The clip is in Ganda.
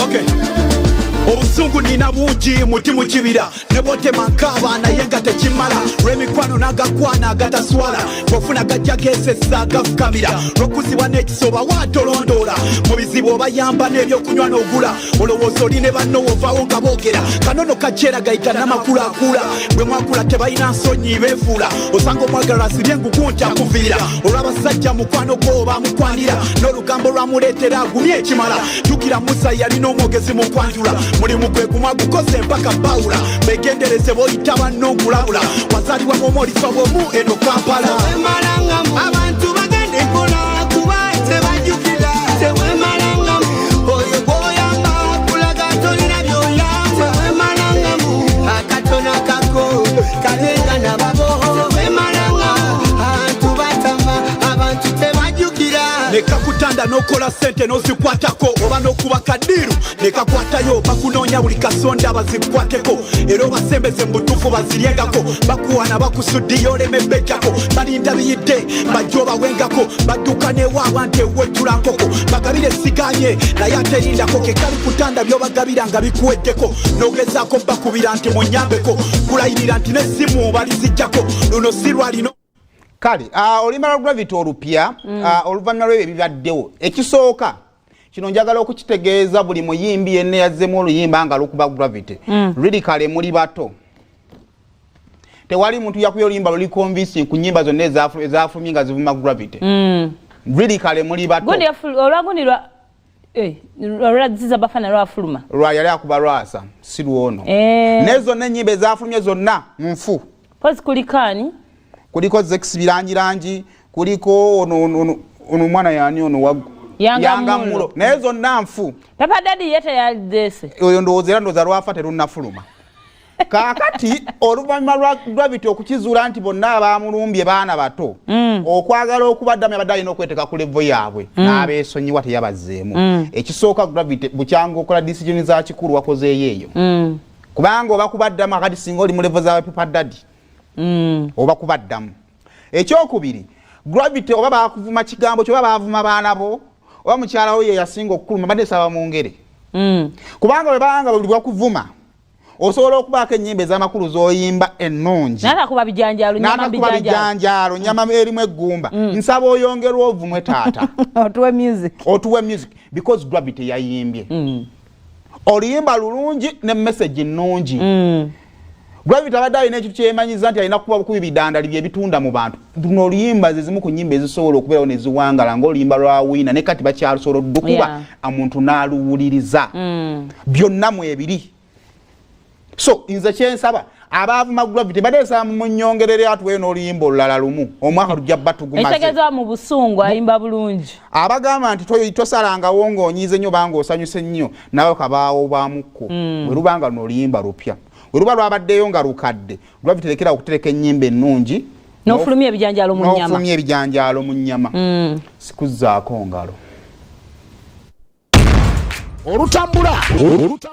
Okay. Obusungu nina bungi muti mu kibira ne botema nk'abaana ye nga tekimala lw'emikwano n'agakwana agataswala bw'ofuna gajja geesesa gafukamira lw'okuzibwa n'ekisoba waatolondoola mu bizibu obayamba n'ebyokunywa n'ogula olowooza oli ne banno wovaawo nga boogera kanono kajeera gayita n'amakulaakula bwe mwakula tebalina nsonyi beefuula osanga omwagalwa asibye engugu nti akuviira olw'abasajja mukwano gwo bamukwanira n'olugambo lwamuleetera agumye ekimala jjukira musa yalina omwogezi mu kwanjula mulimu gwe gumwa gukoze mpaka bawula begendereze boyita banno ngulabula wazaalibwa mw'omolifa bwomu eno Kampala abantu bagende kola kuba tebajjukira tewemalangamu oyo gwoyamba kulaga tolina by'oyamba tewemalangamu akatono kako kalenga nababo tewemalangamu abantu batama abantu tebajjukira nekakutanda n'okola sente n'ozikwatako oba n'okuba kadiru nekakwatayo bakunoonya buli kasonda bazikwateko era obasembeze mu butuufu baziryengako bakuwana bakusuddiyo olemebejjako balinda biyidde bajja obawengako badduka newaabwa nti ewejjula nkoko bagabire esiganye naye aterindako kekali kutanda by'obagabira nga bikuweddeko n'ogezaako bakubira nti munyambeko kulayirira nti n'essimu balizijjako luno si lwalino kale oluyimba lwa Gravity olupya oluvannyuma lw'ebyo ebibaddewo ekisooka kino njagala okukitegeeza buli muyimbi yenna yazzemu oluyimba nga lukuba Gravity liri kale muli bato tewali muntu yakuba oluyimba luli convincing ku nnyimba zonna ezafulumye nga zivuma Gravity liri kale muli bato olwagunirwa olwaziza bafana lwafuluma lwa yali akuba lwasa si lwono naye zonna ennyimba ezafulumye zonna nfu pozi kulikani kuliko Zex birangirangi kuliko ono mwana yani ono yangamulo naye zonna nfu papa daddy yete yadese oyo ndowooza era ndowooza lwafa terunnafuluma kaakati oluvannyuma lwa Gravity okukizuula nti bonna abamulumbye baana bato okwagala okubaddamu yabadde alina okweteeka ku levo yaabwe n'abeesonyiwa teyabazzeemu ekisooka Gravity bukyanga okola decision za kikulu wakozeeyo eyo kubanga oba kubaddamu akati singa oli mu levo zawe papa daddy oba kubaddamu ekyokubiri Gravity oba bakuvuma kigambo kyo oba bavuma baana bo oba mukyala we yasinga okukuluma badde saba mu ngere kubanga bwe banga buli bwakuvuma osobola okubaako ennyimba ez'amakulu z'oyimba ennungi n'atakuba bijanjaalo nyama erimu eggumba nsaba oyongerwa ovumwe taata otuwe music because Gravity yayimbye oluyimba lulungi ne message nnungi Gravity abadde alina ekintu kyemanyiza nti alina kuba bukubi bidandali byebitunda mu bantu luno oluyimba zezimu ku nnyimba ezisobola okubeerawo ne ziwangala ng'oluyimba lwa Wiina ne kati bakyalusobola oddukuba omuntu n'aluwuliriza byonna mwebiri so nze kyensaba abaavuma Gravity badde nsaba munnyongerere atuweyo n'oluyimba olulala lumu omwaka lujja bba tugumaze ekitegeeza mu busungu ayimba bulungi abagamba nti tosalangawo ng'onyiize nnyo banga osanyuse nnyo nawe kabaawo bwamukko bwe lubanga luno oluyimba lupya we luba lwabaddeyo nga lukadde Gravity lekera okutereka ennyimba ennungi n'ofulumya ebijanjaalo mu nnyama sikuzzaako ngalo olutambula